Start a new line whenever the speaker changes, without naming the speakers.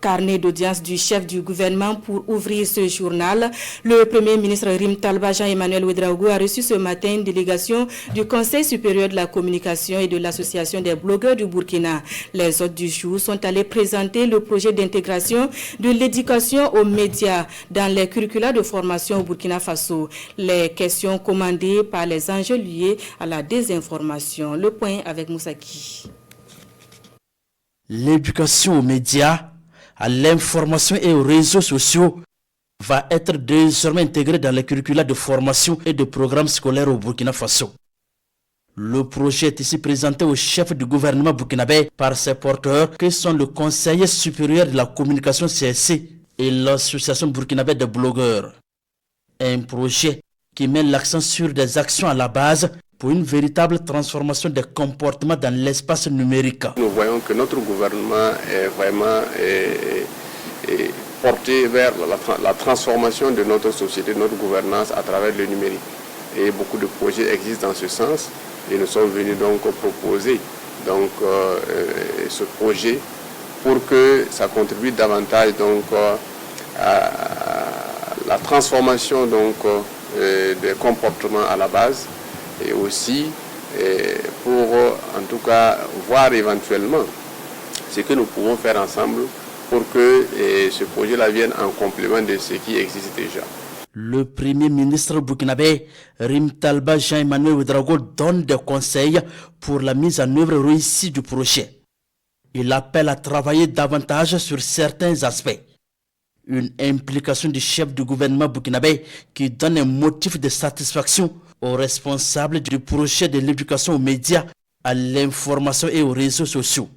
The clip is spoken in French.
Carnet d'audience du chef du gouvernement pour ouvrir ce journal. Le Premier ministre Rim Talba Jean-Emmanuel Ouedraogo a reçu ce matin une délégation du Conseil supérieur de la communication et de l'Association des blogueurs du Burkina. Les hôtes du jour sont allés présenter le projet d'intégration de l'éducation aux médias dans les curricula de formation au Burkina Faso. Les questions commandées par les enjeux liés à la désinformation. Le point avec Moussaki.
L'éducation aux médias, à l'information et aux réseaux sociaux va être désormais intégrée dans les curricula de formation et de programmes scolaires au Burkina Faso. Le projet est ici présenté au chef du gouvernement burkinabé par ses porteurs que sont le conseiller supérieur de la communication CSC et l'association burkinabé des blogueurs. Un projet qui met l'accent sur des actions à la base pour une véritable transformation des comportements dans l'espace numérique.
Nous voyons que notre gouvernement est vraiment porté vers la transformation de notre société, de notre gouvernance à travers le numérique. Et beaucoup de projets existent dans ce sens et nous sommes venus donc proposer ce projet pour que ça contribue davantage à la transformation des comportements à la base et aussi pour en tout cas voir éventuellement ce que nous pouvons faire ensemble pour que ce projet-là vienne en complément de ce qui existe déjà.
Le Premier ministre burkinabé Rim Talba Jean-Emmanuel Ouedraogo donne des conseils pour la mise en œuvre réussie du projet. Il appelle à travailler davantage sur certains aspects. Une implication du chef du gouvernement burkinabé qui donne un motif de satisfaction aux responsables du projet de l'éducation aux médias, à l'information et aux réseaux sociaux.